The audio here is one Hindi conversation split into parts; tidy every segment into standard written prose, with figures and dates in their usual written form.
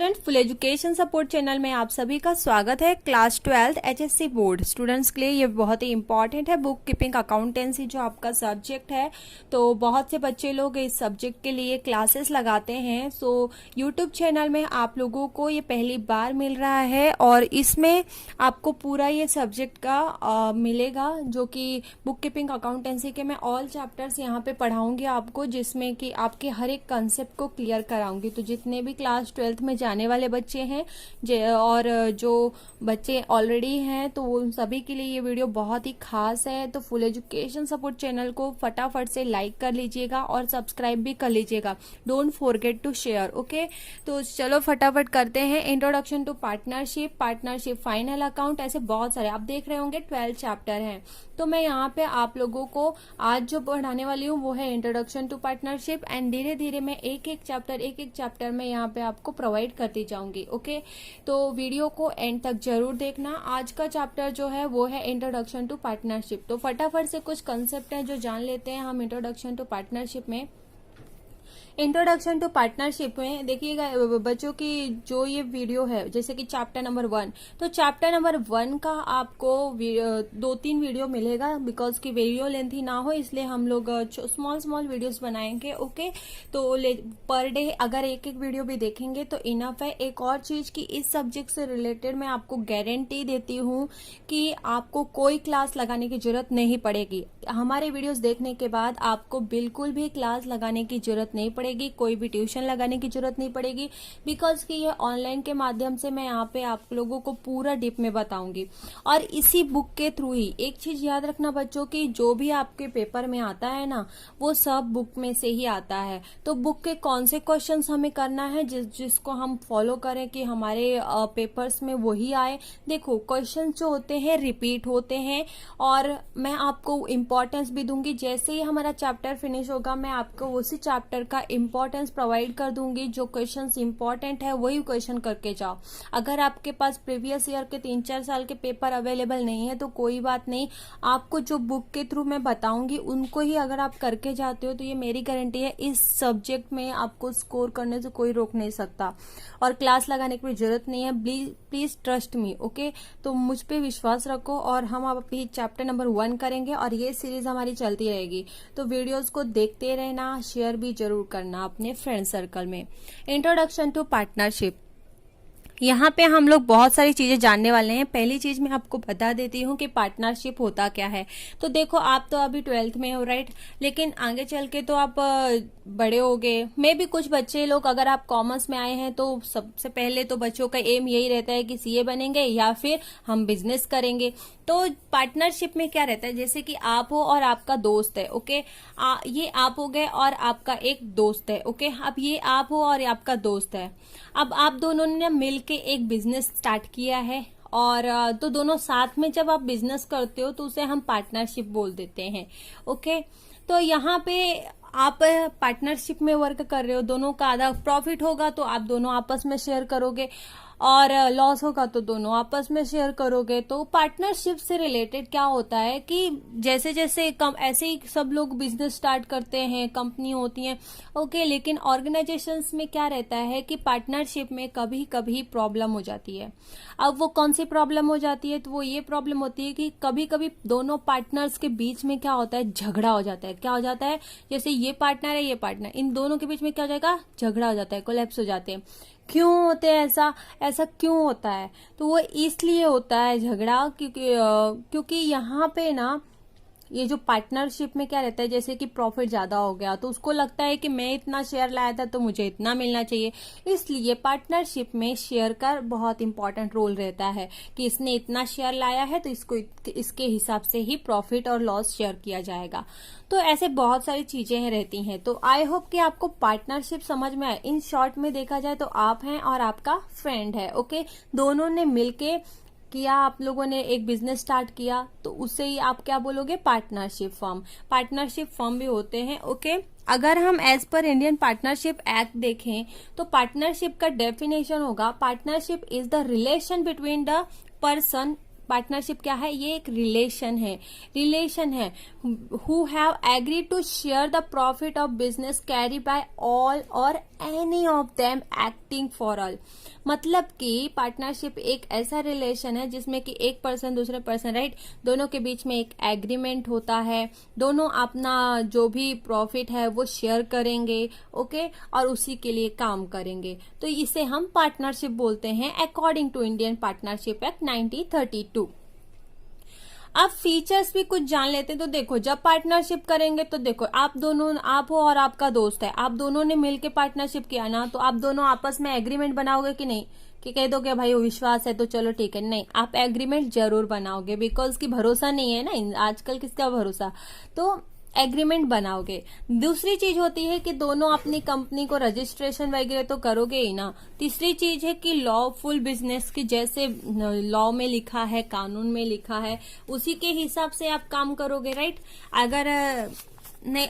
Student full education support channel में आप सभी का स्वागत है। क्लास 12 एचएससी बोर्ड स्टूडेंट्स के लिए ये बहुत ही इंपॉर्टेंट है। बुक कीपिंग अकाउंटेंसी जो आपका सब्जेक्ट है, तो बहुत से बच्चे लोग इस सब्जेक्ट के लिए क्लासेस लगाते हैं। सो यूट्यूब चैनल में आप लोगों को ये पहली बार मिल रहा है और इसमें आपको पूरा ये सब्जेक्ट का मिलेगा, जो कि बुक कीपिंग अकाउंटेंसी के मैं ऑल चैप्टर्स यहाँ पे पढ़ाऊंगी आपको, जिसमें कि आपके हर एक कंसेप्ट को क्लियर कराऊंगी। तो जितने भी क्लास 12th में जाने वाले बच्चे हैं और जो बच्चे ऑलरेडी हैं, तो उन सभी के लिए ये वीडियो बहुत ही खास है। तो फुल एजुकेशन सपोर्ट चैनल को फटाफट से लाइक कर लीजिएगा और सब्सक्राइब भी कर लीजिएगा। Don't forget to share. Okay, तो चलो फटाफट करते हैं। Introduction to partnership, partnership final account, ऐसे बहुत सारे आप देख रहे होंगे 12 चैप्टर हैं। तो मैं यहाँ पे आप लोगों को आज जो पढ़ाने वाली हूँ वो है इंट्रोडक्शन टू पार्टनरशिप, एंड धीरे धीरे मैं एक एक चैप्टर में यहाँ पे आपको प्रोवाइड करती जाऊंगी। ओके, तो वीडियो को एंड तक जरूर देखना। आज का चैप्टर जो है वो है इंट्रोडक्शन टू पार्टनरशिप। तो फटाफट से कुछ कंसेप्ट हैं जो जान लेते हैं हम इंट्रोडक्शन टू पार्टनरशिप में। इंट्रोडक्शन टू पार्टनरशिप में देखिएगा बच्चों की जो ये वीडियो है, जैसे कि चैप्टर नंबर 1, तो चैप्टर नंबर 1 का आपको 2-3 वीडियो मिलेगा, बिकॉज की वीडियो लेंथी ना हो इसलिए हम लोग स्मॉल वीडियोस बनाएंगे। ओके, तो पर डे अगर एक वीडियो भी देखेंगे तो इनफ है। एक और चीज की इस सब्जेक्ट से रिलेटेड मैं आपको गारंटी देती हूँ कि आपको कोई क्लास लगाने की जरूरत नहीं पड़ेगी। हमारे वीडियोस देखने के बाद आपको बिल्कुल भी क्लास लगाने की जरूरत नहीं पड़ेगी, कोई भी ट्यूशन लगाने की जरूरत नहीं पड़ेगी, बिकॉज कि ये ऑनलाइन के माध्यम से मैं यहाँ पे आप लोगों को पूरा डीप में बताऊंगी। और इसी बुक के थ्रू ही एक चीज याद रखना बच्चों की, जो भी आपके पेपर में आता है ना, वो सब बुक में से ही आता है। तो बुक के कौन से क्वेश्चंस हमें करना है जिसको हम फॉलो करें कि हमारे पेपर्स में वही आए। देखो, क्वेश्चन जो होते हैं रिपीट होते हैं, और मैं आपको इम्पोर्टेंस भी दूंगी। जैसे ही हमारा चैप्टर फिनिश होगा मैं आपको उसी चैप्टर का इम्पोर्टेंस प्रोवाइड कर दूंगी। जो क्वेश्चंस इंपॉर्टेंट है वही क्वेश्चन करके जाओ। अगर आपके पास प्रीवियस ईयर के 3-4 साल के पेपर अवेलेबल नहीं है तो कोई बात नहीं, आपको जो बुक के थ्रू मैं बताऊंगी उनको ही अगर आप करके जाते हो तो ये मेरी गारंटी है, इस सब्जेक्ट में आपको स्कोर करने से कोई रोक नहीं सकता। और क्लास लगाने की जरूरत नहीं है, प्लीज ट्रस्ट मी। ओके, तो मुझ पे विश्वास रखो और हम अभी चैप्टर नंबर 1 करेंगे और ये सीरीज हमारी चलती रहेगी। तो वीडियोस को देखते रहना, शेयर भी जरूर करना अपने फ्रेंड सर्कल में। इंट्रोडक्शन टू पार्टनरशिप, यहाँ पे हम लोग बहुत सारी चीजें जानने वाले हैं। पहली चीज मैं आपको बता देती हूँ कि पार्टनरशिप होता क्या है। तो देखो, आप तो अभी 12th में हो, राइट, लेकिन आगे चल के तो आप बड़े हो गए। मे भी कुछ बच्चे लोग, अगर आप कॉमर्स में आए हैं तो सबसे पहले तो बच्चों का एम यही रहता है कि सीए बनेंगे या फिर हम बिजनेस करेंगे। तो पार्टनरशिप में क्या रहता है, जैसे कि आप हो और आपका दोस्त है। ओके, ये आप हो गए और आपका एक दोस्त है। ओके, अब ये आप हो और आपका दोस्त है। अब आप दोनों ने मिलके एक बिजनेस स्टार्ट किया है, और तो दोनों साथ में जब आप बिजनेस करते हो तो उसे हम पार्टनरशिप बोल देते हैं। ओके, तो यहाँ पे आप पार्टनरशिप में वर्क कर रहे हो, दोनों का आधा प्रॉफिट होगा तो आप दोनों आपस में शेयर करोगे, और लॉस होगा तो दोनों आपस में शेयर करोगे। तो पार्टनरशिप से रिलेटेड क्या होता है कि जैसे जैसे ऐसे ही सब लोग बिजनेस स्टार्ट करते हैं, कंपनी होती हैं। ओके, लेकिन ऑर्गेनाइजेशंस में क्या रहता है कि पार्टनरशिप में कभी कभी प्रॉब्लम हो जाती है। अब वो कौन सी प्रॉब्लम हो जाती है, तो वो ये प्रॉब्लम होती है कि कभी कभी दोनों पार्टनर्स के बीच में क्या होता है, झगड़ा हो जाता है। क्या हो जाता है, जैसे ये पार्टनर है, ये पार्टनर, इन दोनों के बीच में क्या हो जाएगा, झगड़ा हो जाता है, कोलैप्स हो जाते हैं। क्यों होते हैं ऐसा क्यों होता है, तो वो इसलिए होता है झगड़ा क्योंकि यहाँ पे ना, ये जो पार्टनरशिप में क्या रहता है, जैसे कि प्रॉफिट ज्यादा हो गया तो उसको लगता है कि मैं इतना शेयर लाया था तो मुझे इतना मिलना चाहिए। इसलिए पार्टनरशिप में शेयर का बहुत इंपॉर्टेंट रोल रहता है कि इसने इतना शेयर लाया है तो इसको इसके हिसाब से ही प्रॉफिट और लॉस शेयर किया जाएगा। तो ऐसे बहुत सारी चीजें रहती हैं। तो आई होप कि आपको पार्टनरशिप समझ में आए। इन शॉर्ट में देखा जाए तो आप हैं और आपका फ्रेंड है। ओके, दोनों ने मिलके किया, आप लोगों ने एक बिजनेस स्टार्ट किया, तो उससे ही आप क्या बोलोगे, पार्टनरशिप फर्म। पार्टनरशिप फर्म भी होते हैं। ओके, अगर हम as per Indian partnership act देखें तो पार्टनरशिप का डेफिनेशन होगा, partnership is the relation between the person. Partnership क्या है, ये एक रिलेशन है who have agree to share the profit of business carry by all or any of them acting for all. मतलब कि पार्टनरशिप एक ऐसा रिलेशन है जिसमें कि एक पर्सन दूसरे पर्सन राइट, दोनों के बीच में एक एग्रीमेंट होता है, दोनों अपना जो भी प्रॉफिट है वो शेयर करेंगे, ओके, और उसी के लिए काम करेंगे। तो इसे हम पार्टनरशिप बोलते हैं according to Indian partnership act 1932। अब फीचर्स भी कुछ जान लेते हैं। तो देखो, जब पार्टनरशिप करेंगे तो देखो, आप दोनों, आप हो और आपका दोस्त है, आप दोनों ने मिलकर पार्टनरशिप किया ना, तो आप दोनों आपस में एग्रीमेंट बनाओगे कि नहीं, कि कह दो कि भाई विश्वास है तो चलो ठीक है, नहीं, आप एग्रीमेंट जरूर बनाओगे, बिकॉज की भरोसा नहीं है ना आजकल, किसका भरोसा, तो एग्रीमेंट बनाओगे। दूसरी चीज होती है कि दोनों अपनी कंपनी को रजिस्ट्रेशन वगैरह तो करोगे ही ना। तीसरी चीज है कि लॉफुल बिजनेस की जैसे लॉ में लिखा है, कानून में लिखा है, उसी के हिसाब से आप काम करोगे, राइट।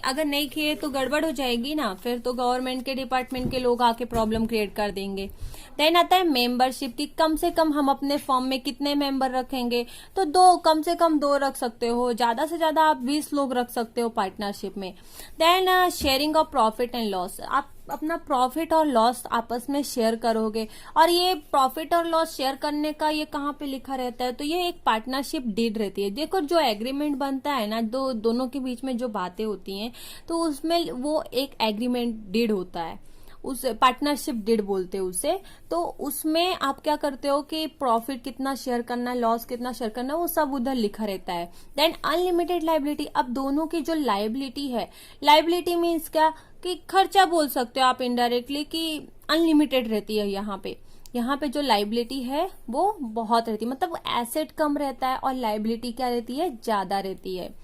अगर नहीं किए तो गड़बड़ हो जाएगी ना, फिर तो गवर्नमेंट के डिपार्टमेंट के लोग आके प्रॉब्लम क्रिएट कर देंगे। देन आता है मेंबरशिप की, कम से कम हम अपने फर्म में कितने मेंबर रखेंगे, तो दो, कम से कम 2 रख सकते हो, ज्यादा से ज्यादा आप 20 लोग रख सकते हो पार्टनरशिप में। Then sharing of profit and loss, आप अपना प्रॉफिट और लॉस आपस में शेयर करोगे। और ये प्रॉफिट और लॉस शेयर करने का ये कहाँ पे लिखा रहता है, तो ये एक पार्टनरशिप डीड रहती है। देखो, जो एग्रीमेंट बनता है ना, दोनों के बीच में जो बातें होती हैं, तो उसमें वो एक एग्रीमेंट डीड होता है, उस पार्टनरशिप डीड बोलते हैं उसे। तो उसमें आप क्या करते हो कि प्रॉफिट कितना शेयर करना है, लॉस कितना शेयर करना है, वो सब उधर लिखा रहता है। देन अनलिमिटेड लाइबिलिटी, अब दोनों की जो लाइबिलिटी है, लाइबिलिटी मीन्स क्या, कि खर्चा बोल सकते हो आप इनडायरेक्टली, कि अनलिमिटेड रहती है। यहाँ पे जो लाइबिलिटी है वो बहुत रहती है, मतलब एसेट कम रहता है और लाइबिलिटी क्या रहती है, ज्यादा रहती है।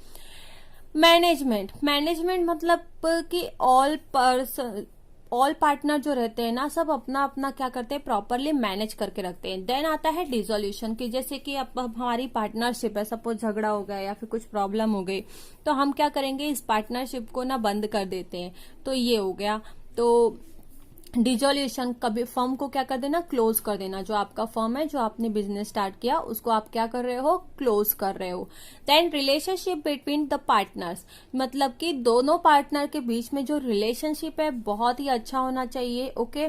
मैनेजमेंट मतलब कि ऑल पार्टनर जो रहते हैं ना, सब अपना अपना क्या करते हैं, प्रॉपरली मैनेज करके रखते हैं। देन आता है डिसोल्यूशन की, जैसे कि अब हमारी पार्टनरशिप है, सपोज झगड़ा हो गया या फिर कुछ प्रॉब्लम हो गई, तो हम क्या करेंगे, इस पार्टनरशिप को ना बंद कर देते हैं। तो ये हो गया, तो डिसोल्यूशन, कभी फर्म को क्या कर देना, क्लोज कर देना। जो आपका फर्म है, जो आपने बिजनेस स्टार्ट किया, उसको आप क्या कर रहे हो, क्लोज कर रहे हो। Then relationship between the partners, मतलब कि दोनों पार्टनर के बीच में जो रिलेशनशिप है बहुत ही अच्छा होना चाहिए, ओके।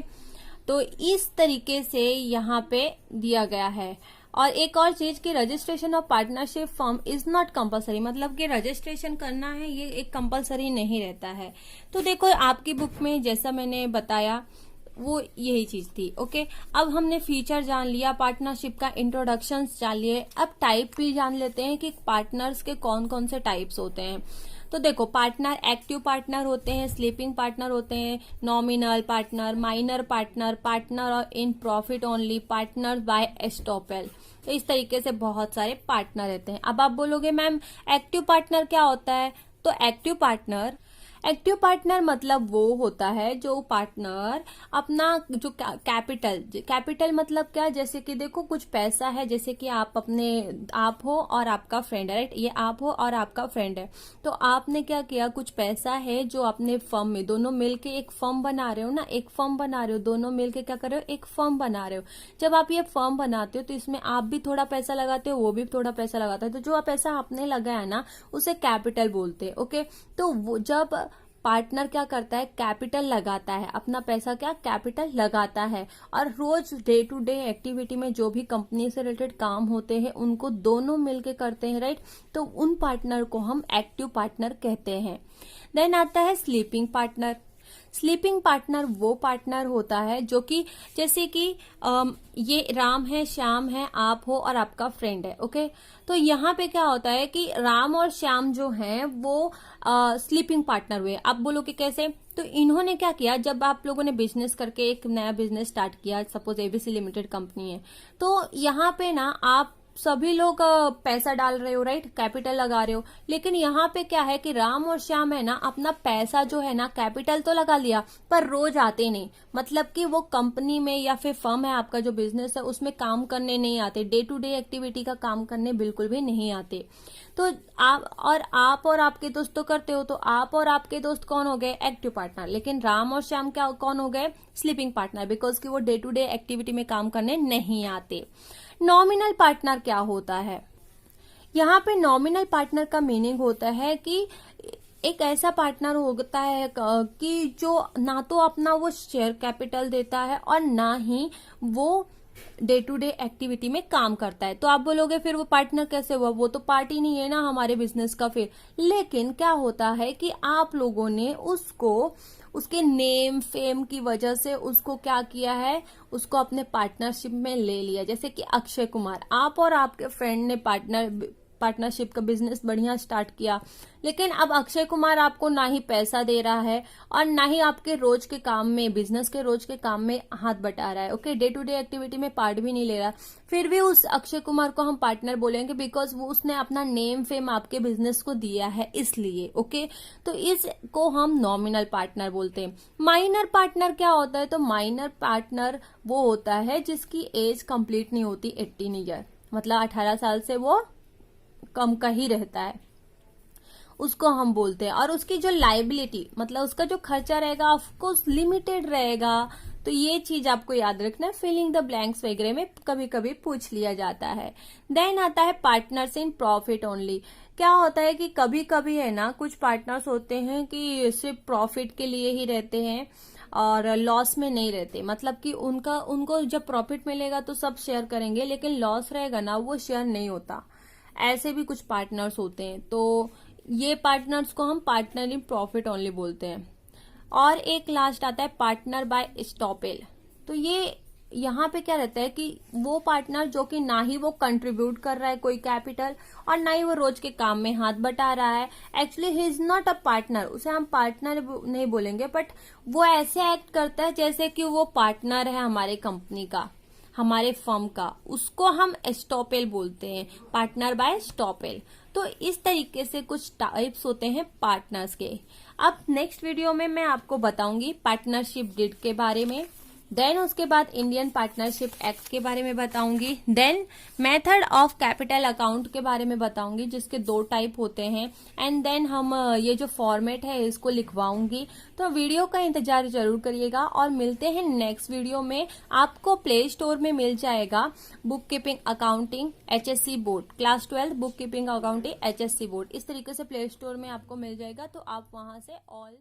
तो इस तरीके से यहाँ पे दिया गया है। और एक और चीज कि registration of partnership firm is not compulsory, मतलब कि रजिस्ट्रेशन करना है ये एक कंपलसरी नहीं रहता है। तो देखो, आपकी बुक में जैसा मैंने बताया वो यही चीज थी, ओके। अब हमने फीचर जान लिया, पार्टनरशिप का इंट्रोडक्शन जान लिए, अब टाइप भी जान लेते हैं कि पार्टनर्स के कौन कौन से टाइप्स होते हैं। तो देखो, पार्टनर एक्टिव पार्टनर होते हैं, स्लीपिंग पार्टनर होते हैं, nominal partner, minor partner, partner in profit only, partner by estoppel. तो इस तरीके से बहुत सारे पार्टनर रहते हैं। अब आप बोलोगे मैम एक्टिव पार्टनर क्या होता है, तो एक्टिव पार्टनर मतलब वो होता है जो पार्टनर अपना जो कैपिटल मतलब क्या, जैसे कि देखो कुछ पैसा है, जैसे कि आप हो और आपका फ्रेंड है, राइट, ये आप हो और आपका फ्रेंड है। तो आपने क्या किया, कुछ पैसा है जो अपने फर्म में, दोनों मिलके एक फर्म बना रहे हो ना, एक फर्म बना रहे हो, दोनों मिलके क्या कर रहे हो, एक फर्म बना रहे हो। जब आप ये फर्म बनाते हो तो इसमें आप भी थोड़ा पैसा लगाते हो, वो भी थोड़ा पैसा लगाता है, तो जो पैसा आपने लगाया ना उसे कैपिटल बोलते हैं, ओके। तो वो जब पार्टनर क्या करता है, कैपिटल लगाता है, अपना पैसा क्या कैपिटल लगाता है, और रोज डे टू डे एक्टिविटी में जो भी कंपनी से रिलेटेड काम होते हैं उनको दोनों मिलके करते हैं, राइट। तो उन पार्टनर को हम एक्टिव पार्टनर कहते हैं। देन आता है स्लीपिंग पार्टनर। स्लीपिंग पार्टनर वो पार्टनर होता है जो कि जैसे कि ये राम है, श्याम है, आप हो और आपका फ्रेंड है, ओके। तो यहाँ पे क्या होता है कि राम और श्याम जो हैं वो स्लीपिंग पार्टनर हुए। आप बोलो कि कैसे, तो इन्होंने क्या किया, जब आप लोगों ने बिजनेस करके एक नया बिजनेस स्टार्ट किया, सपोज एबीसी लिमिटेड कंपनी है, तो यहाँ पे ना आप सभी लोग पैसा डाल रहे हो, राइट, कैपिटल लगा रहे हो। लेकिन यहाँ पे क्या है कि राम और श्याम है ना, अपना पैसा जो है ना कैपिटल तो लगा लिया पर रोज आते नहीं, मतलब कि वो कंपनी में या फिर फर्म है आपका जो बिजनेस है उसमें काम करने नहीं आते, डे टू डे एक्टिविटी का काम करने बिल्कुल भी नहीं आते। तो आप और आपके दोस्त तो करते हो, तो आप और आपके दोस्त कौन हो गए, एक्टिव पार्टनर। लेकिन राम और श्याम क्या कौन हो गए, स्लीपिंग पार्टनर, बिकॉज कि वो डे टू डे एक्टिविटी में काम करने नहीं आते। नॉमिनल पार्टनर क्या होता है, यहाँ पे नॉमिनल पार्टनर का मीनिंग होता है कि एक ऐसा पार्टनर होता है कि जो ना तो अपना वो शेयर कैपिटल देता है और ना ही वो डे टू डे एक्टिविटी में काम करता है। तो आप बोलोगे फिर वो पार्टनर कैसे हुआ, वो तो पार्ट ही नहीं है ना हमारे बिजनेस का फिर। लेकिन क्या होता है कि आप लोगों ने उसको उसके नेम फेम की वजह से उसको क्या किया है, उसको अपने पार्टनरशिप में ले लिया। जैसे कि अक्षय कुमार, आप और आपके फ्रेंड ने पार्टनरशिप का बिजनेस बढ़िया स्टार्ट किया, लेकिन अब अक्षय कुमार आपको ना ही पैसा दे रहा है और ना ही आपके रोज के काम में, बिजनेस के रोज के काम में हाथ बटा रहा है। Okay, day to day activity में पार्ट भी नहीं ले रहा, फिर भी उस अक्षय कुमार को हम पार्टनर बोलेंगे बिकॉज वो उसने अपना नेम फेम आपके बिजनेस को दिया है इसलिए। ओके, तो इसको हम नॉमिनल पार्टनर बोलते हैं। माइनर पार्टनर क्या होता है, तो माइनर पार्टनर वो होता है जिसकी एज कंप्लीट नहीं होती 18 ईयर, मतलब 18 साल से वो कम का ही रहता है, उसको हम बोलते हैं। और उसकी जो लाइबिलिटी, मतलब उसका जो खर्चा रहेगा ऑफकोर्स लिमिटेड रहेगा। तो ये चीज आपको याद रखना है, फिलिंग द ब्लैंक्स वगैरह में कभी कभी पूछ लिया जाता है। देन आता है पार्टनर्स इन प्रॉफिट ओनली। क्या होता है कि कभी कभी है ना, कुछ पार्टनर्स होते हैं कि सिर्फ प्रॉफिट के लिए ही रहते हैं और लॉस में नहीं रहते। मतलब कि उनको जब प्रॉफिट मिलेगा तो सब शेयर करेंगे, लेकिन लॉस रहेगा ना वो शेयर नहीं होता। ऐसे भी कुछ पार्टनर्स होते हैं, तो ये पार्टनर्स को हम पार्टनर इन प्रॉफिट ओनली बोलते हैं। और एक लास्ट आता है पार्टनर बाय स्टॉपेल। तो ये यहाँ पे क्या रहता है कि वो पार्टनर जो कि ना ही वो कंट्रीब्यूट कर रहा है कोई कैपिटल और ना ही वो रोज के काम में हाथ बटा रहा है, actually he is not a partner, उसे हम पार्टनर नहीं बोलेंगे, बट वो ऐसे एक्ट करता है जैसे कि वो पार्टनर है हमारे कंपनी का, हमारे फर्म का, उसको हम स्टॉपेल बोलते हैं, पार्टनर बाय स्टॉपेल। तो इस तरीके से कुछ टाइप्स होते हैं पार्टनर्स के। अब नेक्स्ट वीडियो में मैं आपको बताऊंगी पार्टनरशिप डीड के बारे में, देन उसके बाद इंडियन पार्टनरशिप एक्ट के बारे में बताऊंगी, then method of capital account के बारे में बताऊंगी जिसके 2 टाइप होते हैं, एंड देन हम ये जो फॉर्मेट है इसको लिखवाऊंगी। तो वीडियो का इंतजार जरूर करिएगा और मिलते हैं नेक्स्ट वीडियो में। आपको प्ले स्टोर में मिल जाएगा book keeping accounting HSC board, class 12 book keeping accounting HSC board, इस तरीके से प्ले स्टोर में आपको मिल जाएगा। तो आप वहां से ऑल